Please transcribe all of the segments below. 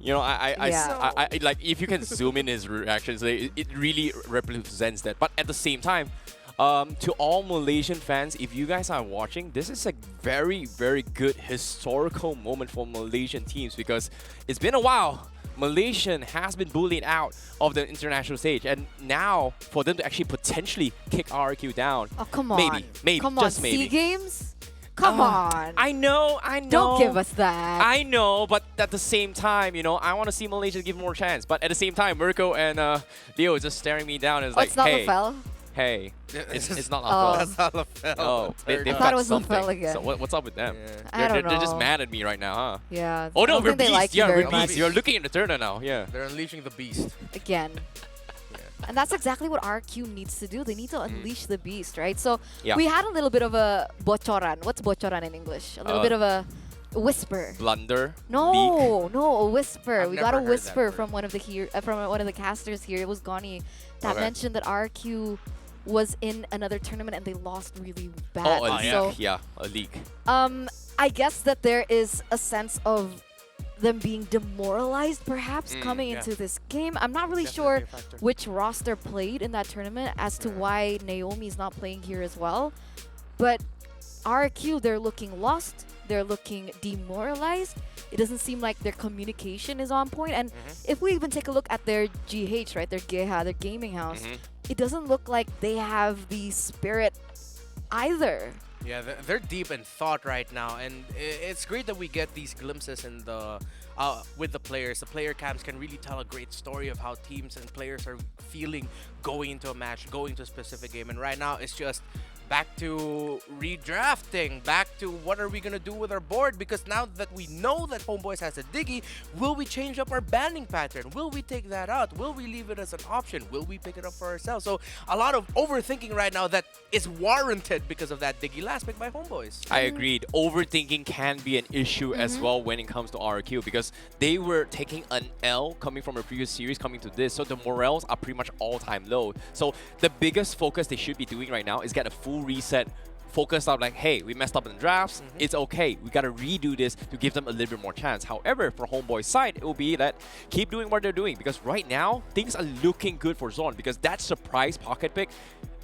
You know, Yeah. like if you can zoom in his reactions, it really represents that. But at the same time, to all Malaysian fans, if you guys are watching, this is a very, very good historical moment for Malaysian teams because it's been a while. Malaysian has been bullied out of the international stage, and now for them to actually potentially kick RRQ down, Oh, come on. maybe, Come on, just maybe. SEA Games? Come on. I know. Don't give us that. I know, but at the same time, you know, I want to see Malaysia give more chance. But at the same time, Mirko and Leo is just staring me down. It's like, it's not hey, Lafel? hey, it's not Oh. Lafel. That's not LaFell. Oh, they I thought it was Lafel again. So what's up with them? Yeah. I don't They're just know. mad at me right now, huh? Yeah. Oh I no, don't we're think they beast. like you Yeah, very we're much. beast. You're looking at the turner now. Yeah. They're unleashing the beast. Again. And that's exactly what RQ needs to do. They need to unleash the beast, right? So Yeah. we had a little bit of a bocoran. What's bocoran in English? A little bit of a whisper. Blunder. Leak. No, a whisper. I've We never got a heard that whisper word. from one of the casters here. It was Goni that Okay. mentioned that RQ was in another tournament and they lost really bad. Oh, a So leak. Yeah, a leak. I guess that there is a sense of them being demoralized perhaps coming yeah. into this game. I'm not really Definitely sure a factor. which roster played in that tournament as to why Naomi's not playing here as well. But RQ, they're looking lost. They're looking demoralized. It doesn't seem like their communication is on point. And if we even take a look at their GH, right, their Geha, their gaming house, it doesn't look like they have the spirit either. Yeah, they're deep in thought right now, and it's great that we get these glimpses in the with the players. The player cams can really tell a great story of how teams and players are feeling going into a match, going to a specific game. And right now, it's just back to redrafting, back to what are we going to do with our board, because now that we know that Homeboys has a Diggy, will we change up our banding pattern? Will we take that out? Will we leave it as an option? Will we pick it up for ourselves? So a lot of overthinking right now that is warranted because of that Diggy last pick by Homeboys. I agreed. Overthinking can be an issue as well when it comes to RRQ because they were taking an L coming from a previous series coming to this, so the morales are pretty much all-time low. So the biggest focus they should be doing right now is get a full reset, focus on like, hey, we messed up in the drafts, it's okay, we gotta redo this to give them a little bit more chance. However, for Homeboy's side, it will be that keep doing what they're doing because right now, things are looking good for Zorn because that surprise pocket pick.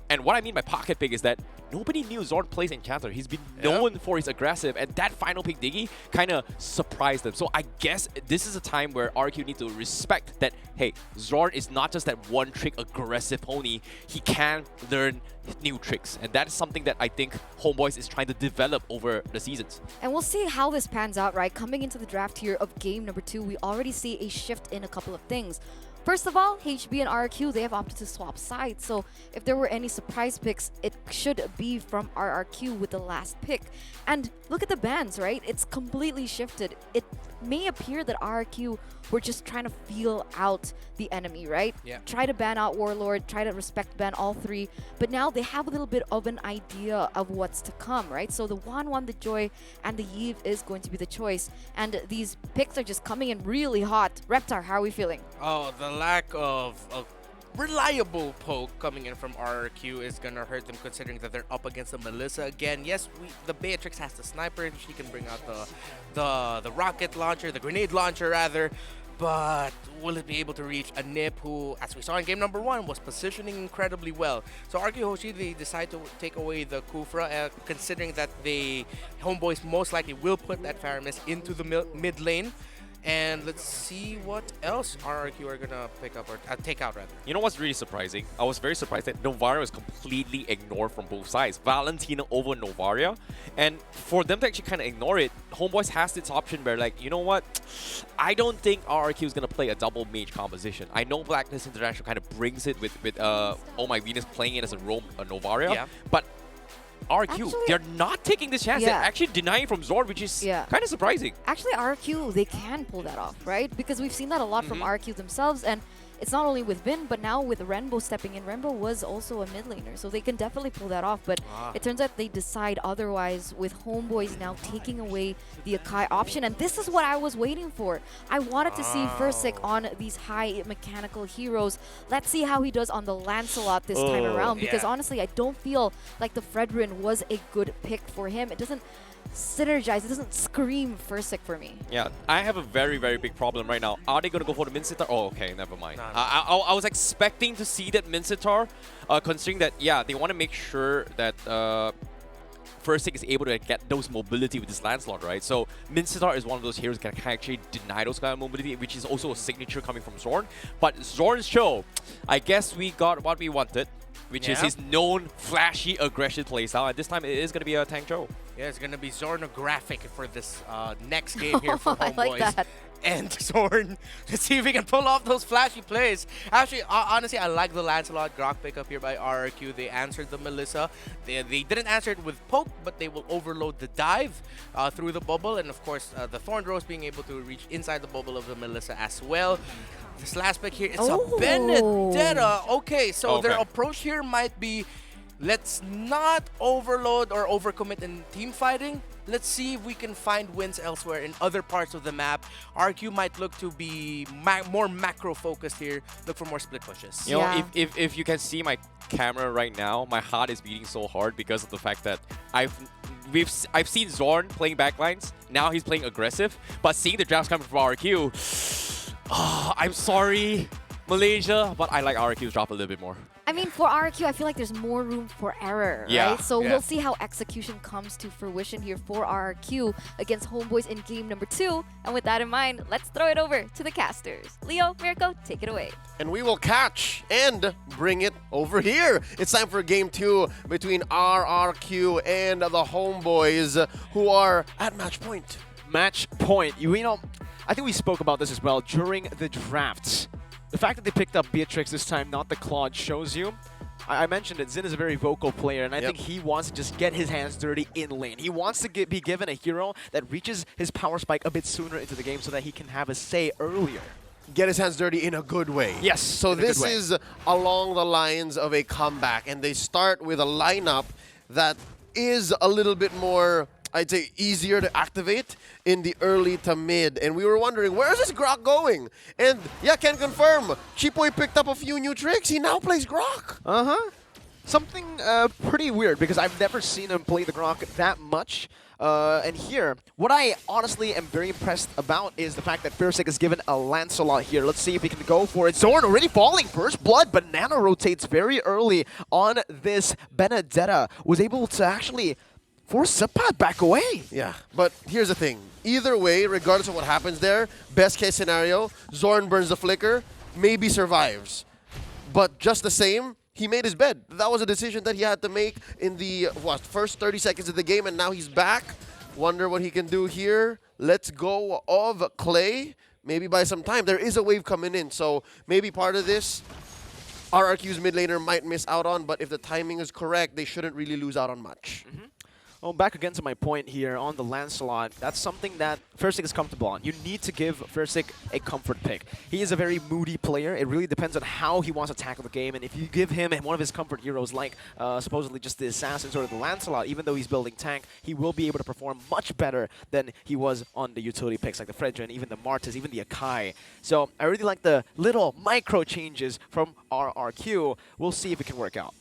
And what I mean by pocket pick is that nobody knew Zorn plays Enchanter. He's been known for his aggressive, and that final pick Diggy kind of surprised them. So I guess this is a time where RQ need to respect that, hey, Zorn is not just that one-trick aggressive pony. He can learn new tricks, and that is something that I think Homeboys is trying to develop over the seasons. And we'll see how this pans out, right? Coming into the draft here of game number 2, we already see a shift in a couple of things. First of all, HB and RRQ, they have opted to swap sides. So if there were any surprise picks, it should be from RRQ with the last pick. And look at the bans, right? It's completely shifted. It may appear that RRQ were just trying to feel out the enemy, right? Yeah. Try to ban out Warlord, try to respect ban all three. But now they have a little bit of an idea of what's to come, right? So the Wan, the Joy, and the Yves is going to be the choice. And these picks are just coming in really hot. Reptar, how are we feeling? Oh, the lack of a reliable poke coming in from RRQ is gonna hurt them, considering that they're up against the Melissa again. Yes, the Beatrix has the sniper; she can bring out the rocket launcher, the grenade launcher rather. But will it be able to reach a Nip who, as we saw in game number 1, was positioning incredibly well? So RQ Hoshi, they decide to take away the Kufra, considering that the Homeboys most likely will put that Faramis into the mid lane. And let's see what else RRQ are gonna pick up or take out rather. You know what's really surprising? I was very surprised that Novaria was completely ignored from both sides. Valentina over Novaria. And for them to actually kind of ignore it, Homeboys has this option where like, you know what? I don't think RRQ is going to play a double mage composition. I know Blackness International kind of brings it with Oh My Venus playing it as a Novaria. Yeah. But RQ, Actually, they're not taking this chance. yeah. They're actually denying from Zorn, which is kind of surprising. Actually, RQ, they can pull that off, right? Because we've seen that a lot from RQ themselves. And it's not only with Vin, but now with Renbo stepping in. Renbo was also a mid laner, so they can definitely pull that off. But it turns out they decide otherwise, with Homeboys now taking away the Akai option. And this is what I was waiting for. I wanted to see Versik on these high mechanical heroes. Let's see how he does on the Lancelot this time around, because honestly, I don't feel like the Fredrin was a good pick for him. It doesn't synergize, it doesn't scream Versik for me. Yeah, I have a very, very big problem right now. Are they going to go for the Mincetar? Oh, okay, never mind. No. I was expecting to see that Mincetar, considering that, yeah, they want to make sure that Versik is able to get those mobility with this Lancelot, right? So Mincetar is one of those heroes that can actually deny those kind of mobility, which is also a signature coming from Zorn. But Zorn's show, I guess we got what we wanted, which is his known flashy aggression playstyle, and this time it is going to be a tank show. Yeah, it's going to be Zornographic for this next game here for Homeboys. I like that. And Zorn, let's see if we can pull off those flashy plays. Actually, honestly, I like the Lancelot Grok pickup here by RRQ. They answered the Melissa. They didn't answer it with poke, but they will overload the dive through the bubble. And of course, the Thorn Rose being able to reach inside the bubble of the Melissa as well. This last pick here, it's a Benedetta. Okay, so their approach here might be, let's not overload or overcommit in team fighting. Let's see if we can find wins elsewhere in other parts of the map. RQ might look to be more macro focused here. Look for more split pushes. You know, if you can see my camera right now, my heart is beating so hard because of the fact that I've seen Zorn playing backlines. Now he's playing aggressive, but seeing the drafts coming from RQ, I'm sorry, Malaysia, but I like RQ's drop a little bit more. I mean, for RRQ, I feel like there's more room for error, right? So we'll see how execution comes to fruition here for RRQ against Homeboys in game number 2. And with that in mind, let's throw it over to the casters. Leo, Mirko, take it away. And we will catch and bring it over here. It's time for game 2 between RRQ and the Homeboys, who are at match point. Match point. You know, I think we spoke about this as well during the drafts. The fact that they picked up Beatrix this time, not the Claude, shows you. I mentioned that Xin is a very vocal player, and I think he wants to just get his hands dirty in lane. He wants to be given a hero that reaches his power spike a bit sooner into the game so that he can have a say earlier. Get his hands dirty in a good way. Yes. So this is along the lines of a comeback, and they start with a lineup that is a little bit more, I'd say, easier to activate in the early to mid. And we were wondering, where is this Grok going? And yeah, can confirm, Chipoy picked up a few new tricks. He now plays Grok. Something pretty weird, because I've never seen him play the Grok that much. And here, what I honestly am very impressed about is the fact that Versik is given a Lancelot here. Let's see if he can go for it. Zorn already falling. First blood. Banana rotates very early on this Benedetta. Was able to actually force Sepad back away. Yeah, but here's the thing. Either way, regardless of what happens there, best case scenario, Zorn burns the flicker, maybe survives. But just the same, he made his bed. That was a decision that he had to make in the first 30 seconds of the game, and now he's back. Wonder what he can do here. Let's go of Clay. Maybe by some time. There is a wave coming in, so maybe part of this RRQ's mid laner might miss out on, but if the timing is correct, they shouldn't really lose out on much. Well, back again to my point here on the Lancelot, that's something that Versik is comfortable on. You need to give Versik a comfort pick. He is a very moody player. It really depends on how he wants to tackle the game, and if you give him one of his comfort heroes like supposedly just the Assassins or the Lancelot, even though he's building tank, he will be able to perform much better than he was on the utility picks like the Fredrin, even the Martis, even the Akai. So I really like the little micro changes from RRQ. We'll see if it can work out.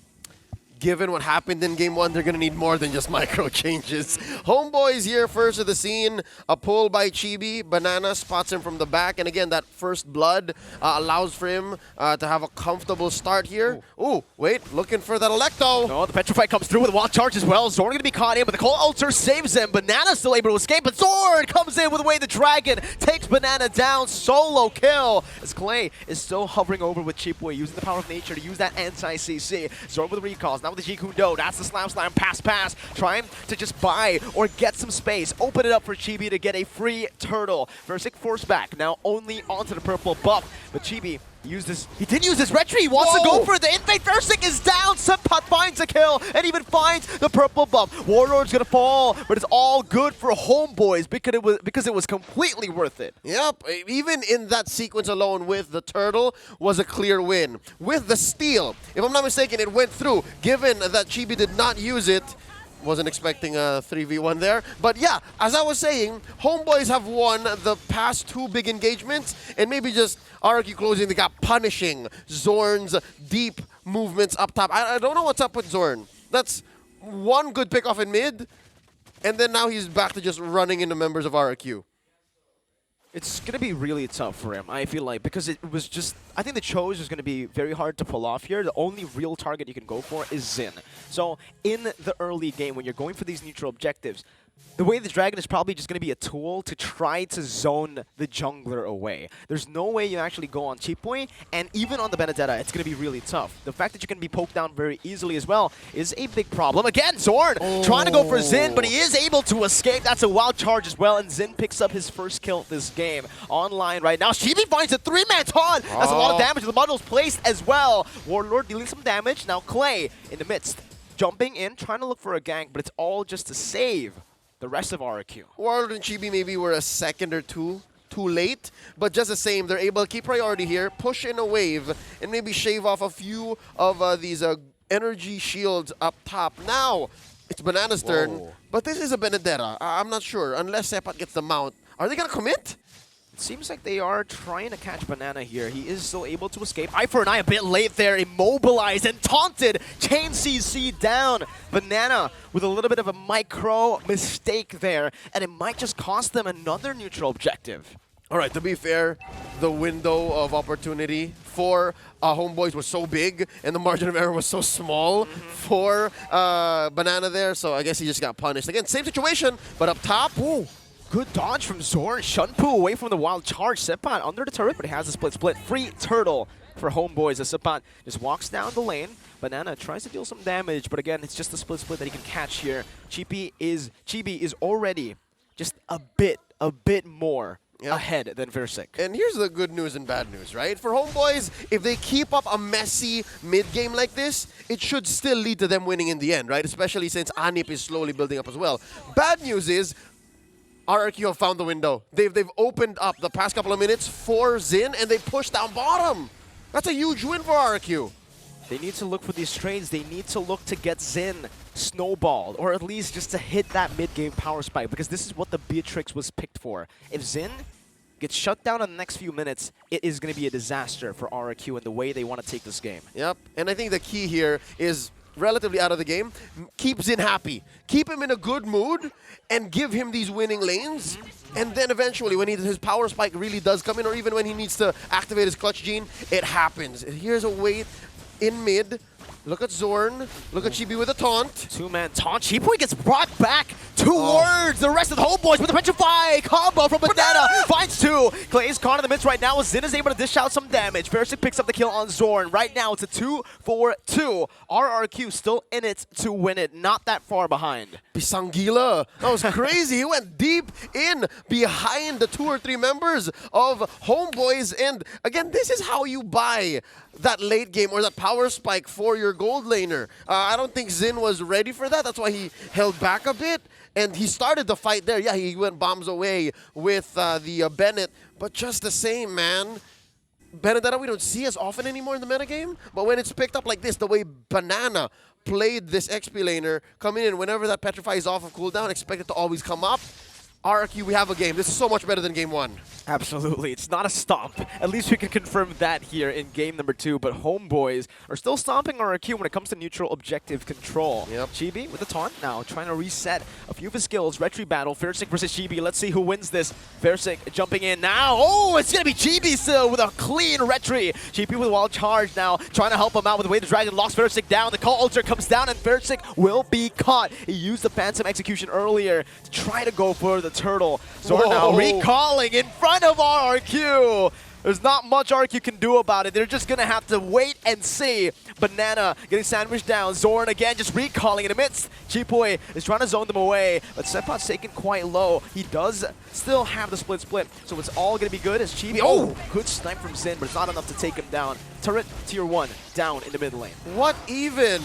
Given what happened in Game 1, they're going to need more than just micro changes. Homeboys here first of the scene. A pull by Chibi. Banana spots him from the back. And again, that first blood allows for him to have a comfortable start here. Ooh, wait, looking for that Electo. Oh, the Petrify comes through with a wall charge as well. Zorn going to be caught in, but the Cold Ulcer saves him. Banana still able to escape, but Zorn comes in with Away the Dragon. Takes Banana down. Solo kill. As Clay is still hovering over with Cheapway, using the power of nature to use that anti-CC. Zorn with the recalls. Now with the Jikundo, that's the slam, pass, trying to just buy or get some space, open it up for Chibi to get a free turtle. Versik forced back, now only onto the purple buff, but Chibi He did use his retry. He wants to go for the invade. Versik is down. Sunpot finds a kill and even finds the purple buff. Warlord's gonna fall, but it's all good for Homeboys because it was completely worth it. Yep, even in that sequence alone with the turtle was a clear win. With the steal, if I'm not mistaken, it went through. Given that Chibi did not use it, wasn't expecting a 3v1 there. But yeah, as I was saying, Homeboys have won the past 2 big engagements, and maybe just RRQ closing the gap, punishing Zorn's deep movements up top. I don't know what's up with Zorn. That's one good pick off in mid, and then now he's back to just running into members of RRQ. It's going to be really tough for him, I feel like, because it was just... I think the Chose is going to be very hard to pull off here. The only real target you can go for is Xin. So in the early game, when you're going for these neutral objectives, the way the Dragon is probably just going to be a tool to try to zone the jungler away. There's no way you actually go on Chipoy, and even on the Benedetta, it's going to be really tough. The fact that you can be poked down very easily as well is a big problem. Again, Zorn trying to go for Xin, but he is able to escape. That's a wild charge as well, and Xin picks up his first kill this game. Online right now, Shibi finds a 3-man taunt. That's a lot of damage. The bundle's placed as well. Warlord dealing some damage. Now Clay in the midst, jumping in, trying to look for a gank, but it's all just to save the rest of RRQ. Warlord and Chibi maybe were a second or two too late, but just the same, they're able to keep priority here, push in a wave, and maybe shave off a few of these energy shields up top. Now, it's Banana's turn, but this is a Benedetta. I'm not sure, unless Sepat gets the mount. Are they going to commit? Seems like they are trying to catch Banana here. He is still able to escape. Eye for an eye a bit late there, immobilized and taunted. Chain CC down. Banana with a little bit of a micro mistake there, and it might just cost them another neutral objective. All right, to be fair, the window of opportunity for Homeboys was so big, and the margin of error was so small for Banana there, so I guess he just got punished. Again, same situation, but up top, ooh. Good dodge from Zorn. Shunpu away from the wild charge. Sepat under the turret, but he has a split. Free turtle for Homeboys as Sepat just walks down the lane. Banana tries to deal some damage, but again, it's just a split that he can catch here. Chibi is already just a bit more ahead than Versik. And here's the good news and bad news, right? For Homeboys, if they keep up a messy mid-game like this, it should still lead to them winning in the end, right? Especially since Anip is slowly building up as well. Bad news is, RRQ have found the window. They've opened up the past couple of minutes for Xin, and they pushed down bottom. That's a huge win for RRQ. They need to look for these trades. They need to look to get Xin snowballed, or at least just to hit that mid-game power spike, because this is what the Beatrix was picked for. If Xin gets shut down in the next few minutes, it is going to be a disaster for RRQ and the way they want to take this game. Yep, and I think the key here is relatively out of the game, keep Xin happy. Keep him in a good mood and give him these winning lanes. And then eventually when his power spike really does come in, or even when he needs to activate his clutch gene, it happens. Here's a wait in mid. Look at Zorn. Look at Chibi with a taunt. 2-man taunt. Chibi gets brought back towards the rest of the Homeboys with the Petrify combo from Banana. Finds 2. Clay is caught in the midst right now. Xin is able to dish out some damage. Versik picks up the kill on Zorn. Right now it's a 2-4-2. RRQ still in it to win it. Not that far behind. Pisangila. That was crazy. He went deep in behind the 2 or 3 members of Homeboys. And again, this is how you buy that late game or that power spike for your gold laner. I don't think Xin was ready for that. That's why he held back a bit. And he started the fight there. Yeah, he went bombs away with the Bennett. But just the same, man. Benedetta we don't see as often anymore in the metagame. But when it's picked up like this, the way Banana played this XP laner, coming in whenever that Petrify is off of cooldown, expect it to always come up. RRQ, we have a game. This is so much better than game 1. Absolutely. It's not a stomp. At least we can confirm that here in game number 2. But Homeboys are still stomping RRQ when it comes to neutral objective control. Yep. Chibi with the taunt now, trying to reset a few of his skills. Retry battle, Versik versus Chibi. Let's see who wins this. Versik jumping in now. Oh, it's going to be Chibi still with a clean Retry. Chibi with wild charge now, trying to help him out with the way the Dragon locks Versik down. The call ultra comes down and Versik will be caught. He used the Phantom execution earlier to try to go for the turtle. Zorn now recalling in front of RRQ. There's not much RRQ can do about it. They're just going to have to wait and see. Banana getting sandwiched down. Zorn again just recalling in the midst. Chipoy is trying to zone them away, but Sepat's taken quite low. He does still have the split, so it's all going to be good as Chibi. Oh, good snipe from Zin, but it's not enough to take him down. Turret tier 1 down in the mid lane. What even?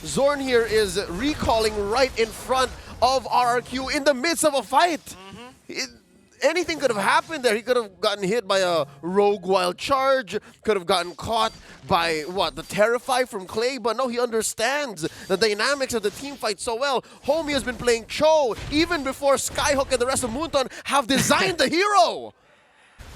Zorn here is recalling right in front of RRQ in the midst of a fight. Anything could have happened there. He could have gotten hit by a rogue wild charge, could have gotten caught by, the Terrify from Clay, but no, he understands the dynamics of the team fight so well. Homie has been playing Cho even before Skyhook and the rest of Moonton have designed the hero.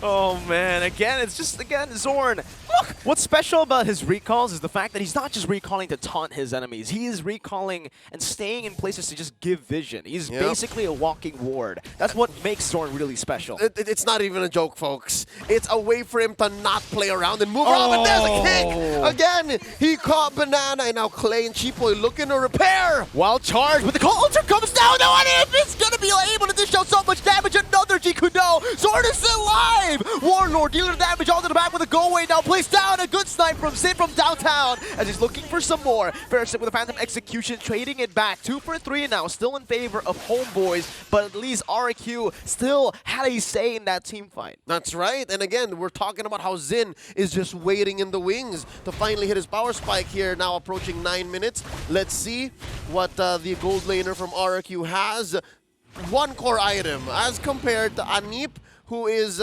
Oh man, it's just Zorn. Look, what's special about his recalls is the fact that he's not just recalling to taunt his enemies. He is recalling and staying in places to just give vision. He's basically a walking ward. That's what makes Zorn really special. It's not even a joke, folks. It's a way for him to not play around and move around, but there's a kick! Again, he caught Banana, and now Clay and Chipoy looking to repair. Wild charge, but the counter comes down. No one is going to be able to dish out so much damage. Another Jikudo. Zorn is still alive! Warlord dealing damage onto the back with a go-away now. Placed down a good snipe from Zin from downtown as he's looking for some more. Ferris with a Phantom Execution, trading it back. 2 for 3 now, still in favor of Homeboys, but at least RRQ still had a say in that team fight. That's right, and again, we're talking about how Zin is just waiting in the wings to finally hit his power spike here, now approaching 9 minutes. Let's see what the gold laner from RRQ has. One core item as compared to Anip, who is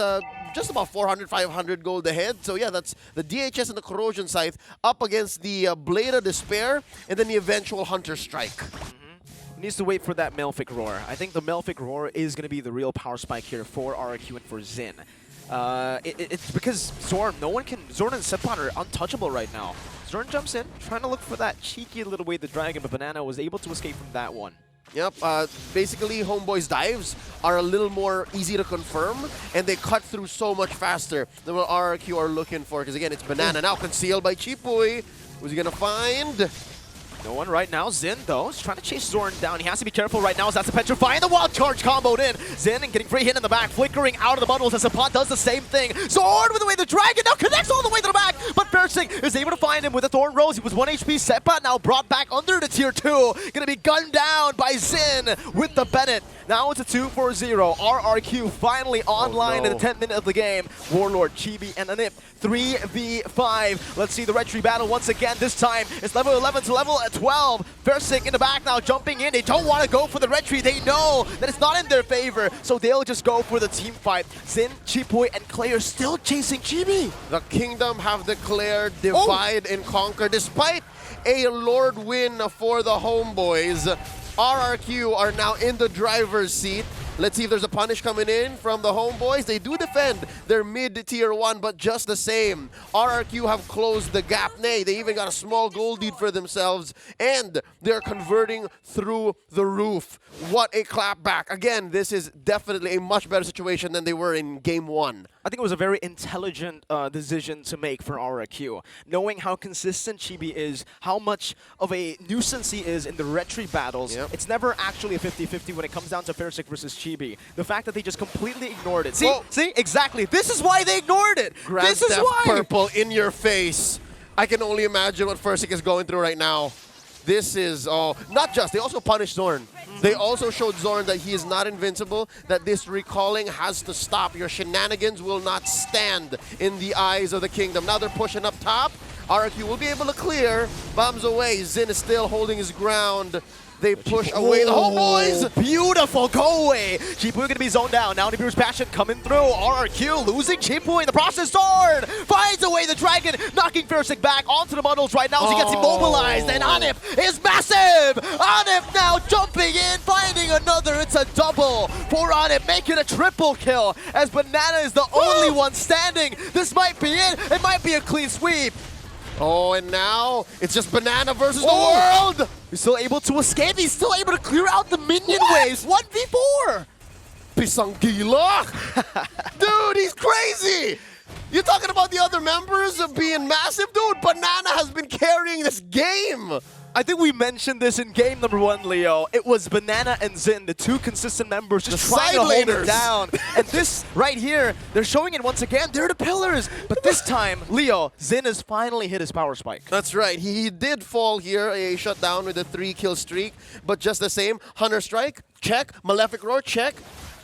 just about 400, 500 gold ahead. So yeah, that's the DHS and the Corrosion Scythe up against the Blade of Despair and then the eventual Hunter Strike. Needs to wait for that Melphic Roar. I think the Melphic Roar is going to be the real power spike here for RRQ and for Zin. It's because Zorn and Sepon are untouchable right now. Zorn jumps in, trying to look for that cheeky little way the dragon, but Banana was able to escape from that one. Yep, basically Homeboy's dives are a little more easy to confirm, and they cut through so much faster than what RRQ are looking for, because again, it's Banana now concealed by Chipoy. Who's he gonna find? No one right now. Zin, though, is trying to chase Zorn down. He has to be careful right now as that's a petrify, and the wild charge comboed in. Zin and getting free hit in the back, flickering out of the bundles as Sapot does the same thing. Zorn with the way the dragon now connects all the way to the back, but Persing is able to find him with a Thorn Rose. He was 1 HP. Sepot now brought back under the tier 2. Gonna be gunned down by Zin with the Bennett. Now it's a 2 for 0. RRQ finally online in the 10th minute of the game. Warlord, Chibi, and Anip 3v5. Let's see the red tree battle once again. This time it's level 11 to level 12. Versik in the back now jumping in. They don't want to go for the red tree. They know that it's not in their favor, so they'll just go for the team fight. Zin, Chipoy, and Clay are still chasing Chibi. The Kingdom have declared divide and conquer despite a Lord win for the Homeboys. RRQ are now in the driver's seat. Let's see if there's a punish coming in from the Homeboys. They do defend their mid-tier 1, but just the same, RRQ have closed the gap. Nay, they even got a small gold lead for themselves, and they're converting through the roof. What a clapback. Again, this is definitely a much better situation than they were in Game 1. I think it was a very intelligent decision to make for RRQ. Knowing how consistent Chibi is, how much of a nuisance he is in the retry battles, it's never actually a 50-50 when it comes down to Versik versus Chibi. The fact that they just completely ignored it. See, exactly. This is why they ignored it. Grand this is Theft why. Purple in your face. I can only imagine what Versik is going through right now. This is, not just, they also punished Zorn. They also showed Zorn that he is not invincible, that this recalling has to stop. Your shenanigans will not stand in the eyes of the Kingdom. Now they're pushing up top. RRQ will be able to clear. Bombs away. Zin is still holding his ground. They push away the Homeboys. Beautiful go away. Chipoy going to be zoned down. Now Nibiru's Passion coming through. RRQ losing Chipoy in the process. Zorn finds away the dragon, knocking Versik back onto the bundles right now as he gets immobilized. And Anip is massive. Anip now jumping in, finding another. It's a double for Anip, making a triple kill as Banana is the only one standing. This might be it. It might be a clean sweep. Oh, and now it's just Banana versus the world. He's still able to escape. He's still able to clear out the minion waves. 1v4. Pisangila. Dude, he's crazy. You're talking about the other members of being massive? Dude, Banana has been carrying this game. I think we mentioned this in game number 1, Leo. It was Banana and Zin, the two consistent members, just trying to hold it down. And this right here, they're showing it once again. They're the pillars. But this time, Leo, Zin has finally hit his power spike. That's right. He did fall here, a shutdown with a 3-kill streak. But just the same, Hunter Strike, check. Malefic Roar, check.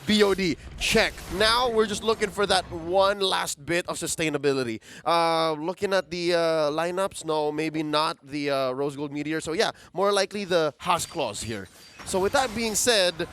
BOD, check. Now we're just looking for that one last bit of sustainability. Looking at the lineups, no, maybe not the Rose Gold Meteor. So yeah, more likely the House Claws here. So with that being said,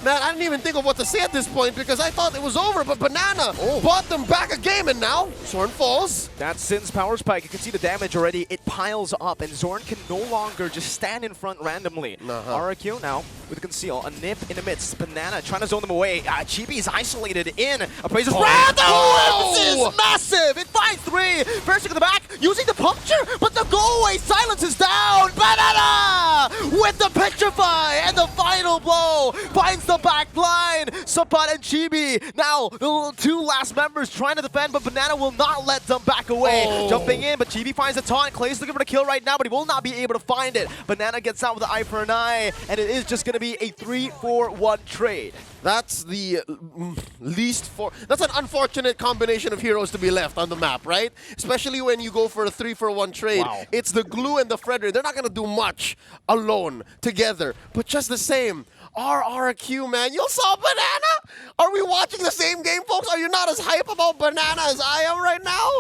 man, I didn't even think of what to say at this point because I thought it was over, but Banana bought them back a game, and now Zorn falls. That's Zin's power spike. You can see the damage already. It piles up, and Zorn can no longer just stand in front randomly. RRQ now with Conceal, a nip in the midst. Banana trying to zone them away. Chibi is isolated in a place. This is massive. It finds 3. First in the back, using the puncture, but the go-away silence is down. Banana with the petrify, and the final blow finds the back line. Sapat and Chibi now the 2 last members trying to defend, but Banana will not let them back away. Jumping in, but Chibi finds a taunt. Clay's looking for the kill right now, but he will not be able to find it. Banana gets out with the eye for an eye, and it is just going to be a 3-4-1 trade. That's the that's an unfortunate combination of heroes to be left on the map, right? Especially when you go for a 3-for-1 trade. Wow. It's the Glue and the Frederick. They're not going to do much alone together, but just the same. RRQ, man. You saw Banana? Are we watching the same game, folks? Are you not as hype about Banana as I am right now?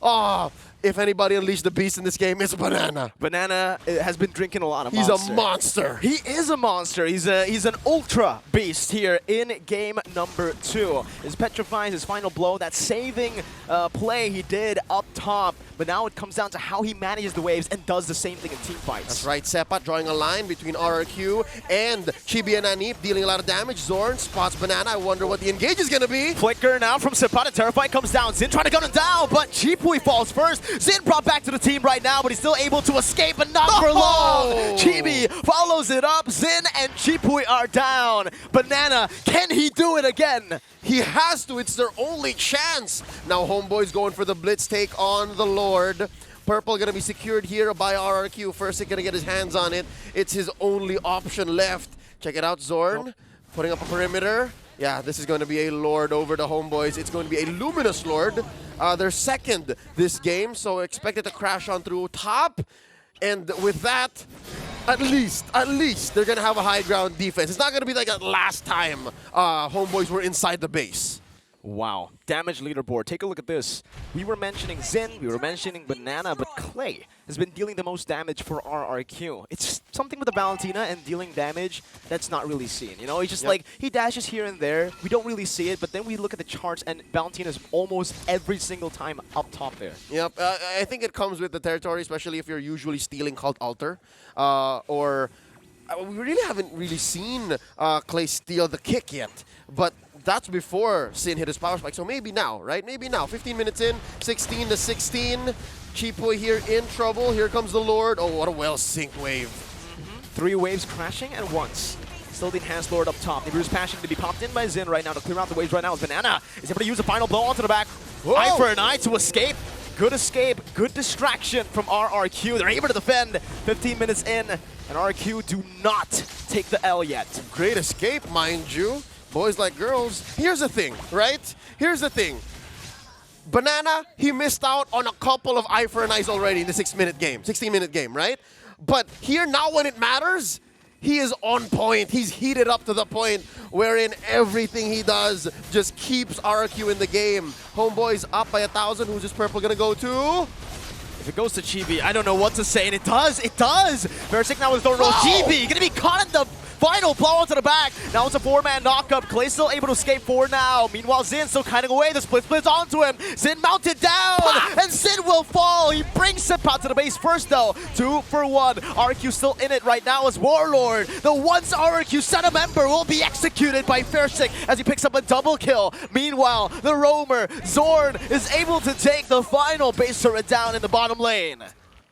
Oh, if anybody unleashed the beast in this game, it's Banana. Banana has been drinking a lot of He's Monster. a monster. He is a monster. He's an ultra beast here in game number 2. His petrifying, his final blow, that saving play he did up top. But now it comes down to how he manages the waves and does the same thing in team fights. That's right. Sepat drawing a line between RRQ and Chibi and Anip, dealing a lot of damage. Zorn spots Banana. I wonder what the engage is going to be. Flicker now from Sepat. Terrifying comes down. Zin trying to gun him down, but Chipui falls first. Zin brought back to the team right now, but he's still able to escape, but not for long. Chibi follows it up. Zin and Chipui are down. Banana, can he do it again? He has to. It's their only chance. Now Homeboys going for the blitz take on the Lord. Purple going to be secured here by RRQ. First, he's going to get his hands on it. It's his only option left. Check it out, Zorn. Putting up a perimeter. Yeah, this is going to be a Lord over the Homeboys. It's going to be a Luminous Lord. They're second this game, so expect it to crash on through top. And with that, at least, they're going to have a high ground defense. It's not going to be like that last time Homeboys were inside the base. Wow. Damage leaderboard. Take a look at this. We were mentioning Zin, we were mentioning Banana, but Clay has been dealing the most damage for RRQ. It's something with the Valentina and dealing damage that's not really seen. You know, he's just like, he dashes here and there. We don't really see it, but then we look at the charts and Valentina's almost every single time up top there. Yep. I think it comes with the territory, especially if you're usually stealing Cult Altar. We really haven't really seen Clay steal the kick yet, but that's before Sin hit his power spike. So maybe now, right? Maybe now. 15 minutes in, 16 to 16. Chipui here in trouble. Here comes the Lord. Oh, what a well-synced wave. 3 waves crashing and once. Still the Enhanced Lord up top. Nibiru's passion to be popped in by Zin right now to clear out the waves right now. Banana is able to use a final blow onto the back. Eye for an eye to escape. Good escape, good distraction from RRQ. They're able to defend 15 minutes in, and RRQ do not take the L yet. Great escape, mind you. Boys like girls. Here's the thing, right? Here's the thing. Banana, he missed out on a couple of eye for an eyes already in the 16-minute game, right? But here now when it matters, he is on point. He's heated up to the point wherein everything he does just keeps RRQ in the game. Homeboys up by 1,000. Who's this Purple gonna go to? If it goes to Chibi, I don't know what to say, and it does! It does! Versik now with the roll. Chibi gonna be caught in the final blow onto the back. Now it's a 4-man knockup. Clay still able to escape forward now. Meanwhile, Zin still kiting away. The splits onto him. Zin mounted down, and Zin will fall. He brings Sipat to the base first, though. 2 for 1. RQ still in it right now as Warlord. The once RQ Senna member will be executed by Versik as he picks up a double kill. Meanwhile, the roamer, Zorn, is able to take the final base turret down in the bottom lane.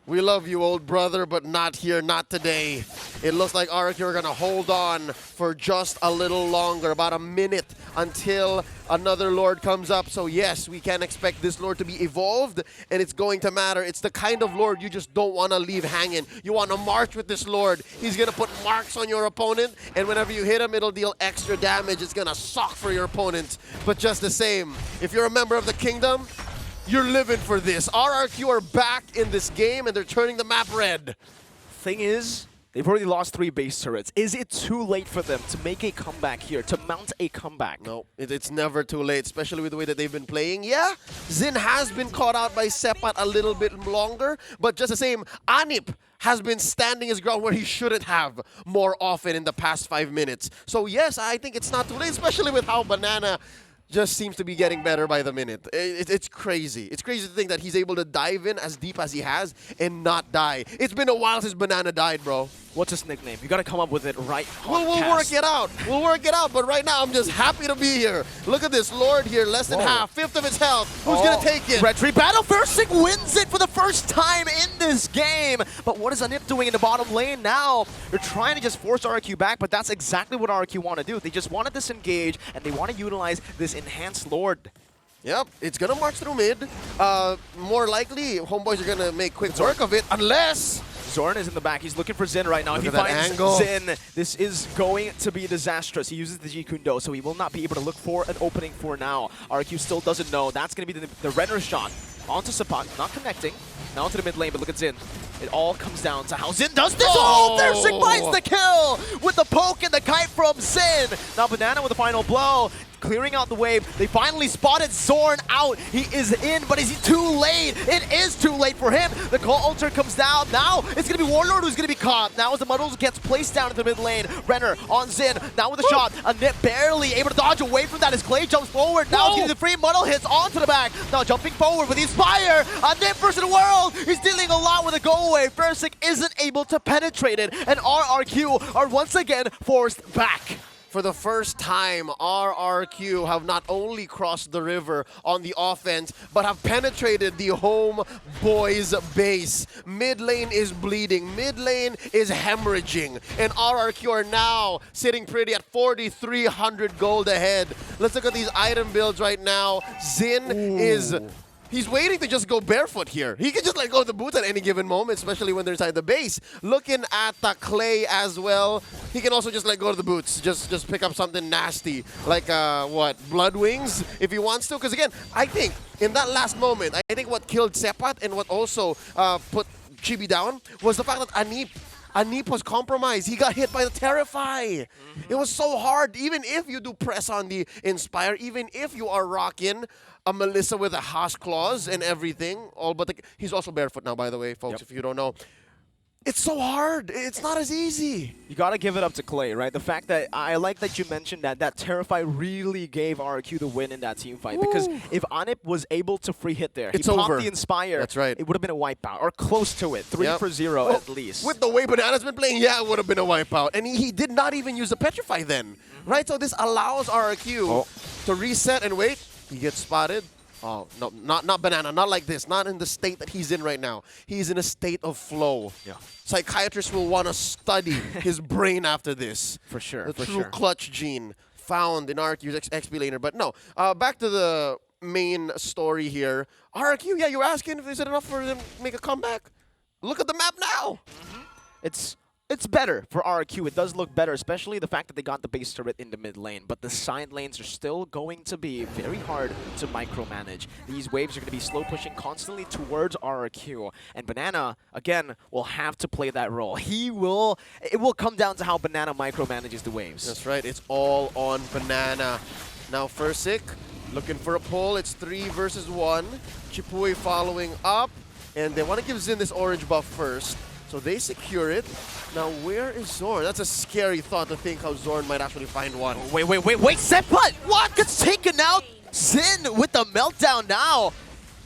We love you, old brother, but not here, not today. It looks like RRQ are going to hold on for just a little longer, about a minute until another Lord comes up. So yes, we can expect this Lord to be evolved, and it's going to matter. It's the kind of Lord you just don't want to leave hanging. You want to march with this Lord. He's going to put marks on your opponent, and whenever you hit him, it'll deal extra damage. It's going to suck for your opponent. But just the same, if you're a member of the Kingdom, you're living for this. RRQ are back in this game, and they're turning the map red. Thing is, they've already lost 3 base turrets. Is it too late for them to make a comeback here, to mount a comeback? No, it's never too late, especially with the way that they've been playing. Yeah, Xin has been caught out by Sepat a little bit longer, but just the same, Anip has been standing his ground where he shouldn't have more often in the past 5 minutes. So yes, I think it's not too late, especially with how Banana just seems to be getting better by the minute. It's crazy. It's crazy to think that he's able to dive in as deep as he has and not die. It's been a while since Banana died, bro. What's his nickname? You gotta come up with it right We'll work it out. We'll work it out. But right now, I'm just happy to be here. Look at this Lord here, less than half, fifth of his health. Who's gonna take it? Red Tree Battle Versik wins it for the first time in this game. But what is Anip doing in the bottom lane now? They're trying to just force RRQ back, but that's exactly what RRQ want to do. They just want to disengage, and they want to utilize this enhanced Lord. Yep, it's gonna march through mid. More likely, Homeboys are gonna make quick work of it, unless Zorn is in the back. He's looking for Xin right now. Look If at he that finds angle. Xin, this is going to be disastrous. He uses the G Kundo, so he will not be able to look for an opening for now. RQ still doesn't know. That's going to be the Renner shot. Onto Sapat, not connecting. Now to the mid lane, but look at Xin. It all comes down to how Xin does this. Oh, Versik finds the kill with the poke and the kite from Xin. Now Banana with the final blow. Clearing out the wave. They finally spotted Zorn out. He is in, but is he too late? It is too late for him. The call altar comes down. Now it's going to be Warlord who's going to be caught. Now as the Muddles gets placed down into the mid lane. Renner on Xin. Now with a shot. Anip barely able to dodge away from that as Clay jumps forward. Now getting the free Muddle hits onto the back. Now jumping forward with the Inspire. Anip versus the world. He's dealing a lot with a go away. Versik isn't able to penetrate it. And RRQ are once again forced back. for the first time, RRQ have not only crossed the river on the offense, but have penetrated the Homeboys base. Mid lane is bleeding, mid lane is hemorrhaging, and RRQ are now sitting pretty at 4,300 gold ahead. Let's look at these item builds right now. Xin is... He's waiting to just go barefoot here. He can just let go of the boots at any given moment, especially when they're inside the base. Looking at the Clay as well, he can also just let go of the boots. Just pick up something nasty, like what, Blood Wings, if he wants to. Because again, I think in that last moment, I think what killed Sepat and what also put Chibi down was the fact that Anip was compromised. He got hit by the Terrify. It was so hard. Even if you do press on the Inspire, even if you are rocking a Melissa with a Haas clause and everything, all but he's also barefoot now, by the way, folks, if you don't know. It's so hard. It's not as easy. You gotta give it up to Clay, right? The fact that I like that you mentioned that Terrify really gave RRQ the win in that team fight. Because if Anip was able to free hit there, it's he popped over. the Inspire. That's right. It would have been a wipeout or close to it. 3 for 0 at least. With the way Banana's been playing, yeah, it would have been a wipeout. And he did not even use the Petrify then, right? So this allows RRQ to reset and wait. He gets spotted. Oh, no, not Banana, not like this, not in the state that he's in right now. He's in a state of flow. Yeah. Psychiatrists will want to study his brain after this. For sure, The for true sure. clutch gene found in RRQ's XP laner. But no, back to the main story here. RRQ, yeah, you're asking if is it enough for them to make a comeback? Look at the map now. It's better for RRQ. It does look better, especially the fact that they got the base turret in the mid lane. But the side lanes are still going to be very hard to micromanage. These waves are going to be slow pushing constantly towards RRQ. And Banana, again, will have to play that role. It will come down to how Banana micromanages the waves. That's right. It's all on Banana. Now Versik looking for a pull. It's 3 versus 1. Chipui following up. And they want to give Xin this orange buff first. So they secure it. Now, where is Zorn? That's a scary thought to think how Zorn might actually find one. Wait, Sepat! What? Gets taken out? Xin with the meltdown now.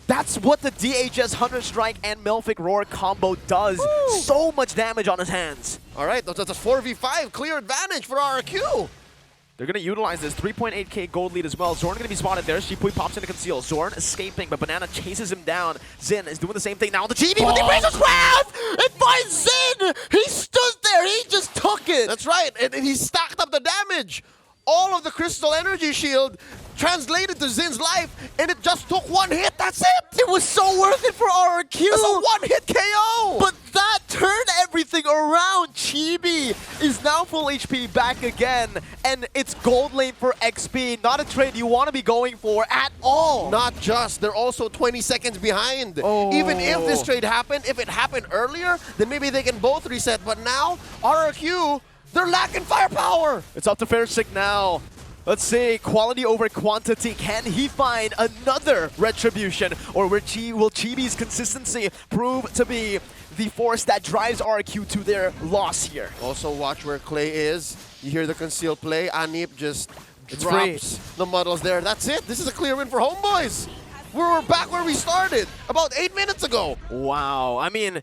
That's what the DHS Hunter Strike and Melphic Roar combo does. Woo! So much damage on his hands. All right, that's a 4v5. Clear advantage for RRQ. They're going to utilize this 3.8k gold lead as well. Zorn going to be spotted there. Shipui pops into conceal. Zorn escaping, but Banana chases him down. Xin is doing the same thing now. The GB with the Razor's Wrath! It finds Xin! He stood there. He just took it. That's right, and he stacked up the damage. All of the Crystal Energy Shield translated to Zin's life, and it just took one hit. That's it. It was so worth it for RRQ. That's a one-hit KO. But that turned everything around. Chibi is now full HP back again, and it's gold lane for XP. Not a trade you want to be going for at all. Not just, they're also 20 seconds behind. Oh. Even if this trade happened, if it happened earlier, then maybe they can both reset. But now, RRQ, they're lacking firepower. It's up to Fairsick now. Let's see, quality over quantity. Can he find another retribution? Or will Chibi's consistency prove to be the force that drives RRQ to their loss here? Also, watch where Clay is. You hear the concealed play. Anip just It's drops the muddles there. That's it. This is a clear win for Homeboys. We're back where we started about 8 minutes ago. Wow, I mean,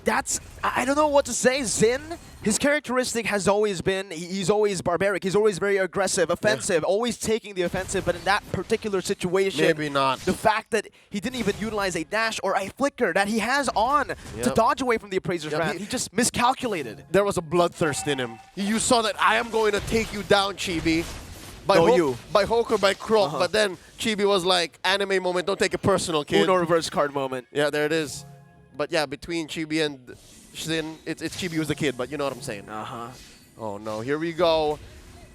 I don't know what to say. Zin, his characteristic has always been, he's always barbaric, he's always very aggressive, offensive, always taking the offensive, but in that particular situation, Maybe not. the fact that he didn't even utilize a dash or a flicker that he has on to dodge away from the Appraiser's Wrath, he just miscalculated. There was a bloodthirst in him. You saw that I am going to take you down, Chibi. By hook or by crook, but then Chibi was like, anime moment, don't take it personal, kid. Uno reverse card moment. Yeah, there it is. But yeah, between Chibi and Zin, it's Chibi who's the kid, but you know what I'm saying. Oh no, here we go.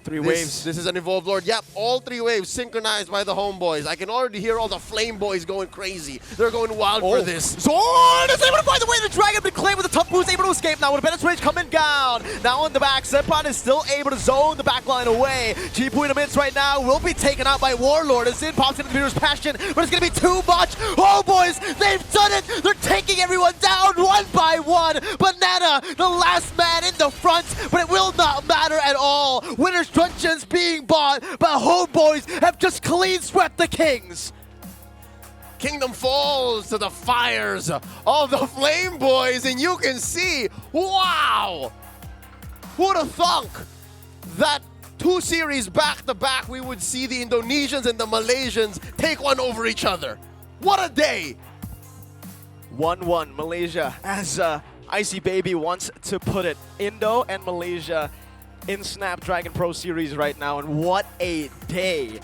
Three waves. This is an Evolved Lord. Yep, all 3 waves synchronized by the Homeboys. I can already hear all the Flame Boys going crazy. They're going wild for this. Zorn is able to find the way to Dragon, but Clay with a tough boost, able to escape now with a better range coming down. Now on the back, Sepon is still able to zone the back line away. Chibu in the midst right now will be taken out by Warlord as Zin pops into the Peter's Passion, but it's going to be too much. Oh boys, they've done it. They're taking everyone down one by one. Banana, the last man in the front, but it will not matter at all. Winner's Truncheons being bought, but Homeboys have just clean swept the Kings. Kingdom falls to the fires of the Flame Boys, and you can see, wow! Who'd have thunk that 2 series back-to-back we would see the Indonesians and the Malaysians take one over each other? What a day! 1-1 Malaysia, as Icy Baby wants to put it. Indo and Malaysia in Snapdragon Pro Series right now, and what a day.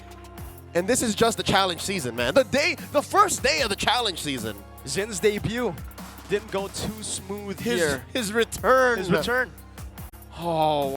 And this is just the challenge season, man. The first day of the challenge season. Zin's debut didn't go too smooth here. His return. His return. Oh.